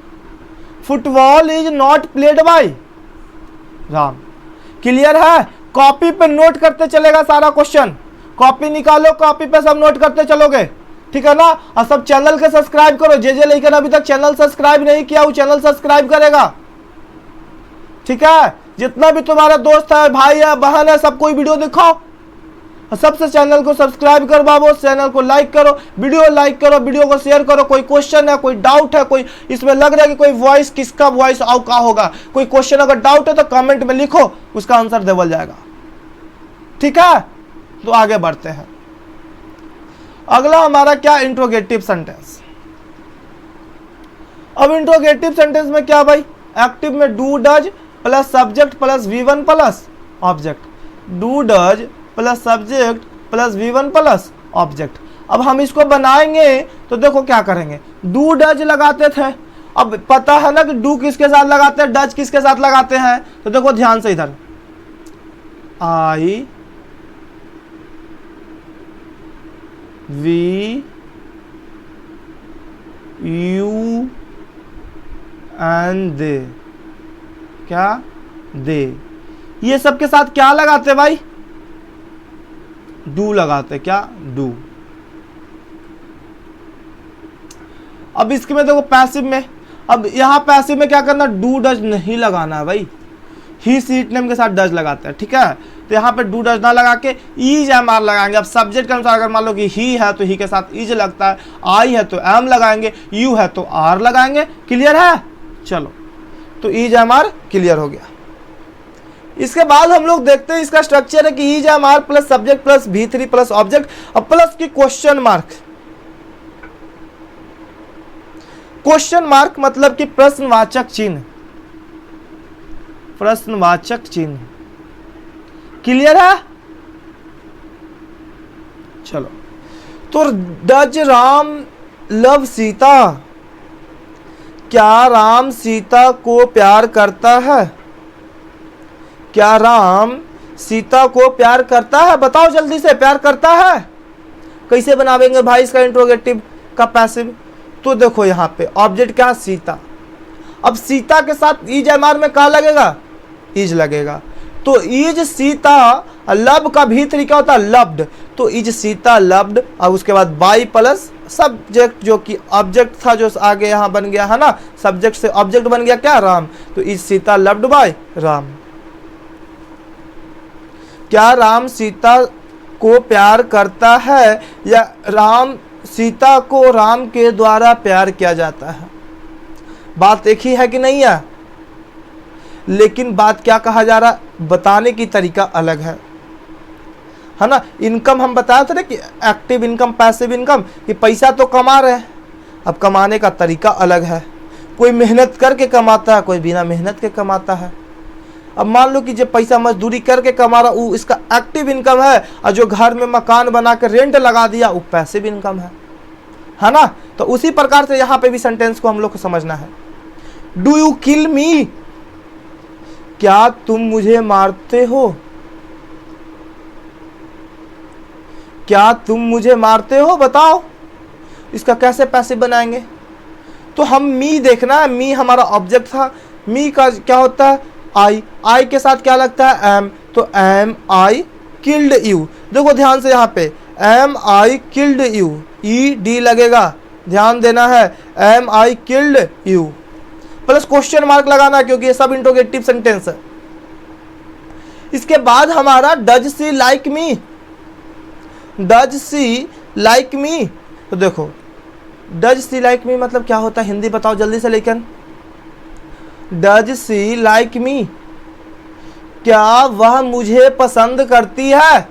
[SPEAKER 1] Football is not played by Ram. Clear है? कॉपी पे नोट करते चलेगा सारा क्वेश्चन, कॉपी निकालो, कॉपी पे सब नोट करते चलोगे, ठीक है ना। और सब चैनल के सब्सक्राइब करो, जे लेकर अभी तक चैनल सब्सक्राइब नहीं किया वो चैनल सब्सक्राइब करेगा, ठीक है। जितना भी तुम्हारा दोस्त है, भाई है, बहन है, सबको वीडियो दिखाओ, सबसे चैनल को सब्सक्राइब करवाओ, चैनल को लाइक करो, वीडियो लाइक करो, वीडियो को शेयर करो। कोई क्वेश्चन है, कोई डाउट है, कोई इसमें लग रहा है कि कोई वॉइस, किसका वॉइस आउ का होगा, कोई क्वेश्चन अगर डाउट है तो कमेंट में लिखो, उसका आंसर देवल जाएगा, ठीक है। तो आगे बढ़ते हैं। अगला हमारा क्या? Interrogative sentence. अब इंट्रोगेटिव सेंटेंस में क्या भाई? एक्टिव में do does plus subject plus V1 plus object, do does plus subject plus V1 plus object. अब हम इसको बनाएंगे तो देखो क्या करेंगे, डू डज लगाते थे, अब पता है ना कि डू किसके साथ लगाते हैं, डज किसके साथ लगाते हैं, तो देखो ध्यान से इधर, आई वी यू एंड दे, क्या दे, ये सब के साथ क्या लगाते भाई, डू लगाते, क्या डू। अब इसके में देखो पैसिव में, अब यहां पैसिव में क्या करना, डू डज नहीं लगाना है भाई, ही सीट नेम के साथ डज लगाते हैं, ठीक है। तो यहाँ पे डू डज ना लगा के ईज एम आर लगाएंगे। अब सब्जेक्ट के अनुसार अगर मान लो कि ही है तो ही के साथ ईज लगता है, आई है तो एम लगाएंगे, यू है तो आर लगाएंगे। क्लियर है, चलो तो ईज एम आर क्लियर हो गया। इसके बाद हम लोग देखते हैं इसका स्ट्रक्चर है कि is am are plus subject plus V3 plus object, अब प्लस की क्वेश्चन मार्क। क्वेश्चन मार्क मतलब कि प्रश्नवाचक चिन्ह, प्रश्नवाचक चिन्ह। क्लियर है, चलो तो डज राम लव सीता, क्या राम सीता को प्यार करता है, क्या राम सीता को प्यार करता है, बताओ जल्दी से, प्यार करता है। कैसे बनावेंगे भाई इसका इंट्रोगेटिव का पैसिव, तो देखो यहाँ पे ऑब्जेक्ट क्या, सीता। अब सीता के साथ ईज एम आर में क्या लगेगा, ईज लगेगा, तो ईज सीता, लब का V3 क्या होता है, लव्ड, तो ईज सीता लव्ड। अब उसके बाद बाई प्लस सब्जेक्ट जो कि ऑब्जेक्ट था, जो आगे यहाँ बन गया है ना, सब्जेक्ट से ऑब्जेक्ट बन गया क्या, राम, तो is Sita loved by Ram. क्या राम सीता को प्यार करता है, या राम सीता को राम के द्वारा प्यार किया जाता है। बात एक ही है कि नहीं है, लेकिन बात क्या कहा जा रहा, बताने की तरीका अलग है ना। इनकम हम बताया था ना कि एक्टिव इनकम पैसिव इनकम, कि पैसा तो कमा रहे हैं, अब कमाने का तरीका अलग है। कोई मेहनत करके कमाता है, कोई बिना मेहनत के कमाता है। अब मान लो कि जो पैसा मजदूरी करके कमा रहा वो इसका एक्टिव इनकम है, और जो घर में मकान बना कर रेंट लगा दिया वो पैसिव इनकम है ना। तो उसी प्रकार से यहाँ पे भी सेंटेंस को हम लोग को समझना है। डू यू किल मी, क्या तुम मुझे मारते हो, क्या तुम मुझे मारते हो, बताओ इसका कैसे पैसिव बनाएंगे। तो हम मी देखना है, मी हमारा ऑब्जेक्ट था, मी का क्या होता है, आई, आई के साथ क्या लगता है, एम, तो एम आई किल्ड यू। देखो ध्यान से यहाँ पे am I killed you, E D लगेगा, ध्यान देना है, am I killed you plus question mark लगाना, क्योंकि ये सब इंट्रोगेटिव सेंटेंस है। इसके बाद हमारा does she like me, does she like me, तो देखो डज सी लाइक मी मतलब क्या होता है, हिंदी बताओ जल्दी से। लेकिन डज सी लाइक मी, क्या वह मुझे पसंद करती है,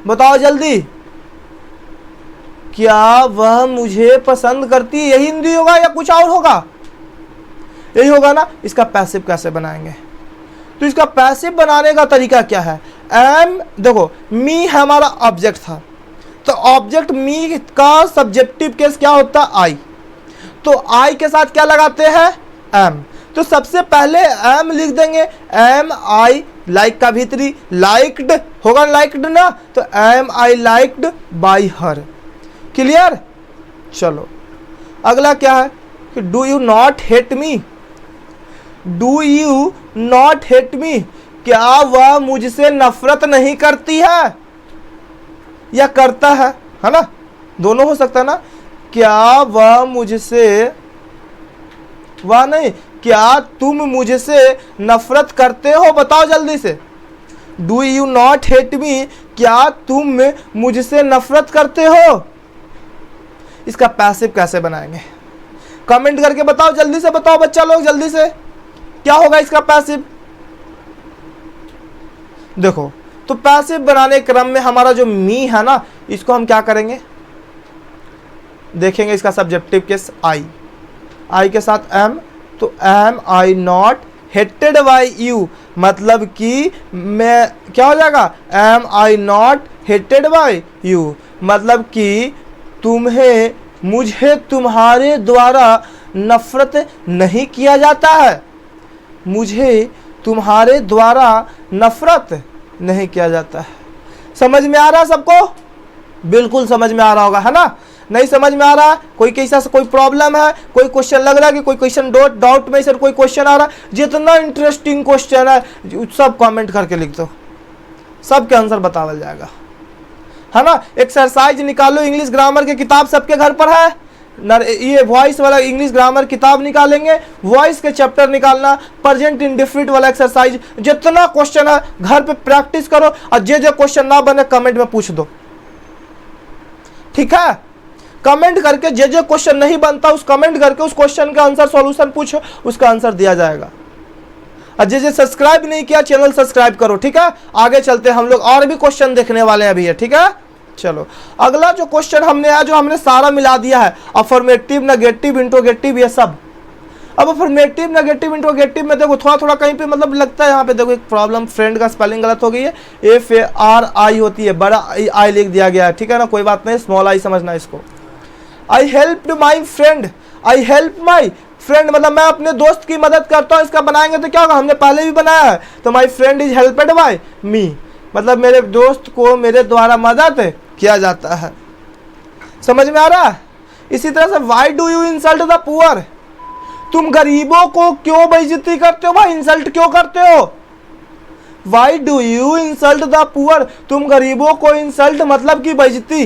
[SPEAKER 1] बताओ जल्दी, क्या वह मुझे पसंद करती है, यही हिंदी होगा या कुछ और होगा, यही होगा ना। इसका पैसिव कैसे बनाएंगे, तो इसका पैसिव बनाने का तरीका क्या है, एम, देखो मी हमारा ऑब्जेक्ट था, तो ऑब्जेक्ट मी का सब्जेक्टिव केस क्या होता है, आई, तो आई के साथ क्या लगाते हैं, एम, तो सबसे पहले एम लिख देंगे, एम आई लाइक का V3 लाइक्ड होगा, लाइक्ड ना, तो am I liked by her. Clear, चलो अगला क्या है कि do you not hate me, do you not hate me, क्या वह मुझसे नफरत नहीं करती है या करता है ना, दोनों हो सकता है ना। क्या वह मुझसे, वह नहीं, क्या तुम मुझसे नफरत करते हो, बताओ जल्दी से। Do you not hate me, क्या तुम मुझसे नफरत करते हो। इसका पैसिव कैसे बनाएंगे, कमेंट करके बताओ, जल्दी से बताओ बच्चा लोग, जल्दी से क्या होगा इसका पैसिव। देखो तो पैसिव बनाने क्रम में हमारा जो मी है ना, इसको हम क्या करेंगे, देखेंगे इसका सब्जेक्टिव केस आई, आई के साथ एम, तो am I not hated by you, मतलब कि मैं क्या हो जाएगा, am I not hated by you, मतलब कि तुम्हें मुझे तुम्हारे द्वारा नफरत नहीं किया जाता है, मुझे तुम्हारे द्वारा नफरत नहीं किया जाता है। समझ में आ रहा है सबको, बिल्कुल समझ में आ रहा होगा है ना। नहीं समझ में आ रहा है, कोई कैसा कोई प्रॉब्लम है, कोई क्वेश्चन लग रहा है कि कोई क्वेश्चन डाउट में सर कोई क्वेश्चन आ रहा है, जितना इंटरेस्टिंग क्वेश्चन है सब कमेंट करके लिख दो, सबके आंसर बतावल जाएगा, है ना। एक्सरसाइज निकालो, इंग्लिश ग्रामर की किताब सबके घर पर है, ये वॉइस वाला इंग्लिश ग्रामर किताब निकालेंगे, वॉइस के चैप्टर निकालना, प्रेजेंट इंडेफिनिट वाला एक्सरसाइज, जितना क्वेश्चन है घर पे प्रैक्टिस करो, और जो क्वेश्चन ना बने कमेंट में पूछ दो, ठीक है। कमेंट करके जो क्वेश्चन नहीं बनता उस कमेंट करके उस क्वेश्चन का आंसर सॉल्यूशन पूछो, उसका आंसर दिया जाएगा। और जो सब्सक्राइब नहीं किया चैनल सब्सक्राइब करो, ठीक है। आगे चलते हम लोग और भी क्वेश्चन देखने वाले हैं अभी है, ठीक है। चलो अगला जो क्वेश्चन हमने जो हमने सारा मिला दिया है, अफर्मेटिव, नेगेटिव, इंट्रोगेटिव, ये सब। अब अफर्मेटिव, नेगेटिव, इंट्रोगेटिव में देखो थोड़ा थोड़ा कहीं पे मतलब लगता है यहाँ पे देखो एक प्रॉब्लम, फ्रेंड का स्पेलिंग गलत हो गई है, FARI होती है, बड़ा आई लिख दिया गया है, ठीक है ना, कोई बात नहीं, स्मॉल आई समझना इसको। आई helped my friend, I help my friend मतलब मैं अपने दोस्त की मदद करता हूँ, इसका बनाएंगे तो क्या होगा, हमने पहले भी बनाया है, तो my friend is हेल्पेड bye me, मतलब मेरे दोस्त को मेरे द्वारा मदद किया जाता है। समझ में आ रहा है। इसी तरह से Y do you insult the poor, तुम गरीबों को क्यों बेइज्जती करते हो भाई, इंसल्ट क्यों करते हो। Y do you insult the poor, तुम गरीबों को इंसल्ट मतलब की बेइज्जती,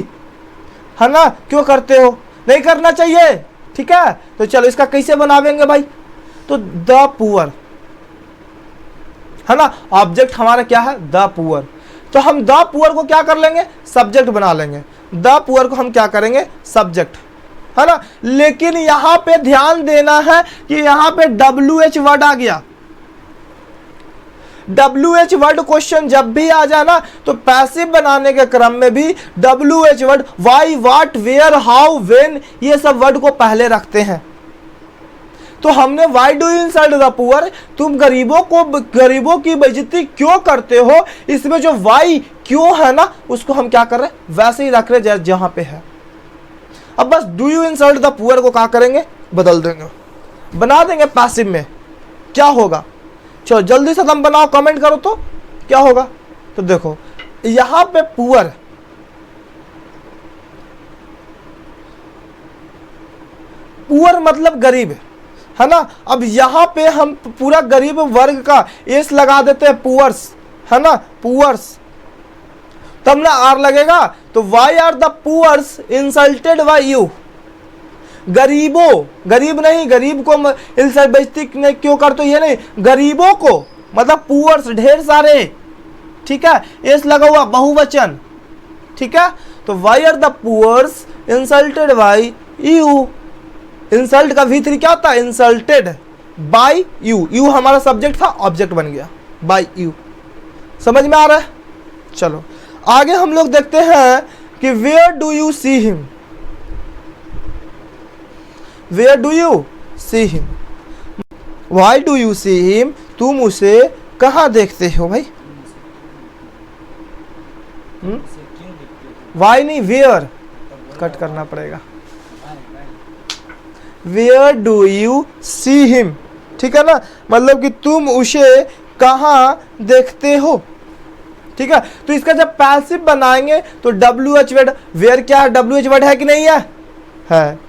[SPEAKER 1] है ना, क्यों करते हो, नहीं करना चाहिए, ठीक है। तो चलो इसका कैसे बनावेंगे भाई, तो द पुअर, है ना, ऑब्जेक्ट हमारा क्या है, द पुअर, तो हम द पुअर को क्या कर लेंगे, सब्जेक्ट बना लेंगे, द पुअर को हम क्या करेंगे, सब्जेक्ट, है ना। लेकिन यहां पे ध्यान देना है कि यहां पे WH वर्ड आ गया। WH वर्ड क्वेश्चन जब भी आ जाए ना तो पैसिव बनाने के क्रम में भी WH word, why, what, where, how, when, ये सब वर्ड को पहले रखते हैं। तो हमने why do you insult the poor, तुम गरीबों की बेइज्जती क्यों करते हो, इसमें जो वाई क्यों है ना उसको हम क्या कर रहे हैं, वैसे ही रख रहे जहां पे है। अब बस do you insult the poor को क्या करेंगे, बदल देंगे, बना देंगे पैसिव में, क्या होगा, चलो जल्दी से तुम बनाओ, कमेंट करो तो क्या होगा। तो देखो यहां पे पुअर, पुअर मतलब गरीब, है ना। अब यहां पे हम पूरा गरीब वर्ग का एस लगा देते हैं, पुअर्स, है ना, पुअर्स, तब ना आर लगेगा। तो why are the poors insulted by you, गरीबों, गरीब नहीं, गरीब को इंसल्ट बेइज्जती क्यों करते हो, ये नहीं, गरीबों को मतलब पुअर्स ढेर सारे, ठीक है, एस लगा हुआ बहुवचन, ठीक है। तो why are the poors insulted by you, insult का V3 क्या होता है, इंसल्टेड बाय यू, यू हमारा सब्जेक्ट था, ऑब्जेक्ट बन गया बाय यू। समझ में आ रहा है। चलो आगे हम लोग देखते हैं कि where do you see him, where do you see him, why do you see him, तुम उसे कहाँ देखते हो भाई, वाई नहीं, वेयर कट करना पड़ेगा, where do you see him, ठीक है ना, मतलब कि तुम उसे कहाँ देखते हो, ठीक है। तो इसका जब पैसिव बनाएंगे तो WH वर्ड, वेयर क्या है, WH वर्ड है कि नहीं है।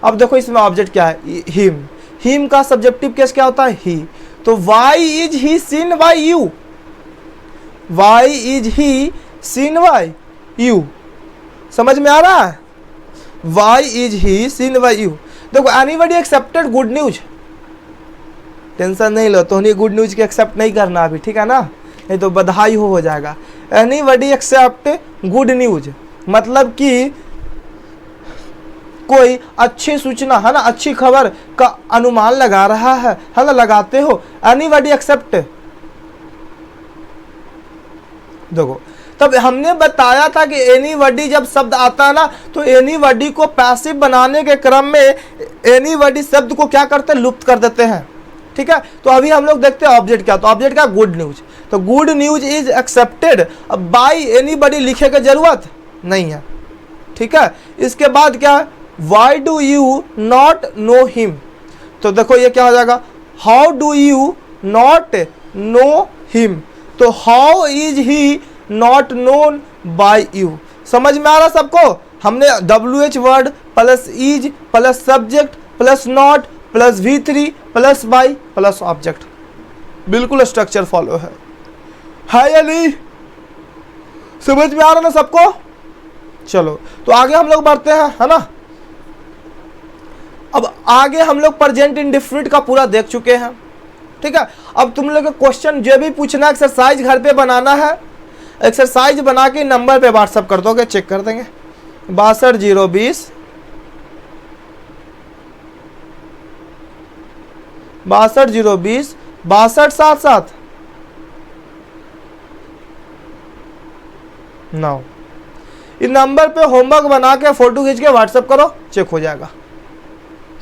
[SPEAKER 1] अब देखो इसमें ऑब्जेक्ट क्या है, हिम, हिम का सब्जेक्टिव केस क्या होता है, ही, तो why is he seen by you, why is he seen by you, समझ में आ रहा है, why is he seen by you. देखो anybody accepted good news, tension नहीं लो, तो नहीं गुड न्यूज के एक्सेप्ट नहीं करना अभी, ठीक है ना, नहीं तो बधाई हो जाएगा। एनीबॉडी एक्सेप्ट गुड न्यूज मतलब कि कोई अच्छी सूचना, है ना, अच्छी खबर का अनुमान लगा रहा है ना, लगाते हो, एनीबॉडी एक्सेप्ट। देखो तब हमने बताया था कि एनीबॉडी जब शब्द आता है ना तो एनीबॉडी को पैसिव बनाने के क्रम में एनीबॉडी शब्द को क्या करते हैं, लुप्त कर देते हैं, ठीक है। तो अभी हम लोग देखते हैं ऑब्जेक्ट क्या, तो ऑब्जेक्ट क्या, गुड न्यूज, तो गुड न्यूज इज एक्सेप्टेड, अब बाय एनीबॉडी लिखे की जरूरत नहीं है, ठीक है। इसके बाद क्या है, why do you not know him, तो देखो ये क्या हो जाएगा, how do you not know him, तो how is he not known by you, समझ में आ रहा सबको, हमने WH word plus is plus subject plus not plus V3 plus by plus object, बिल्कुल स्ट्रक्चर फॉलो है या नहीं? समझ में आ रहा ना सबको? चलो तो आगे हम लोग बढ़ते हैं, है ना। अब आगे हम लोग प्रेजेंट इंडेफिनिट का पूरा देख चुके हैं, ठीक है। अब तुम लोग क्वेश्चन जो भी पूछना, एक्सरसाइज घर पे बनाना है, एक्सरसाइज बना के नंबर पे व्हाट्सअप कर दोगे, चेक कर देंगे। 62 020 62 9। इस नंबर पे होमवर्क बना के फोटो खींच के व्हाट्सएप करो, चेक हो जाएगा,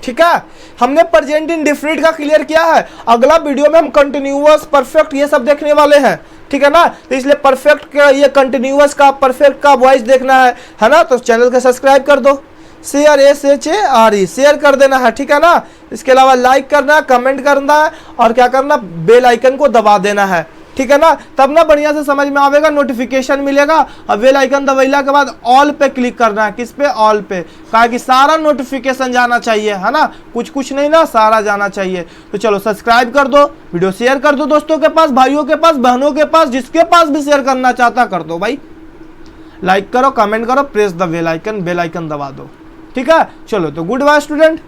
[SPEAKER 1] ठीक है। हमने प्रेजेंट इंडेफिनिट का क्लियर किया है। अगला वीडियो में हम कंटिन्यूअस, परफेक्ट ये सब देखने वाले हैं, ठीक है ना। तो इसलिए परफेक्ट का, ये कंटिन्यूअस का, परफेक्ट का वॉइस देखना है ना। तो चैनल को सब्सक्राइब कर दो, शेयर SHARE शेयर कर देना है, ठीक है ना। इसके अलावा लाइक करना है, कमेंट करना है और क्या करना, बेल आइकन को दबा देना है, ठीक है ना। तब ना बढ़िया से समझ में आवेगा, नोटिफिकेशन मिलेगा। अब बेल आइकन दबाइला के बाद ऑल पे क्लिक करना है। किस पे? ऑल पे, कहा कि सारा नोटिफिकेशन जाना चाहिए, है ना। कुछ नहीं ना, सारा जाना चाहिए। तो चलो सब्सक्राइब कर दो, वीडियो शेयर कर दो दोस्तों के पास, भाइयों के पास, बहनों के पास, जिसके पास भी शेयर करना चाहता कर दो भाई। लाइक करो, कमेंट करो, प्रेस द बेल आइकन दबा दो, ठीक है। चलो तो गुड बाय स्टूडेंट।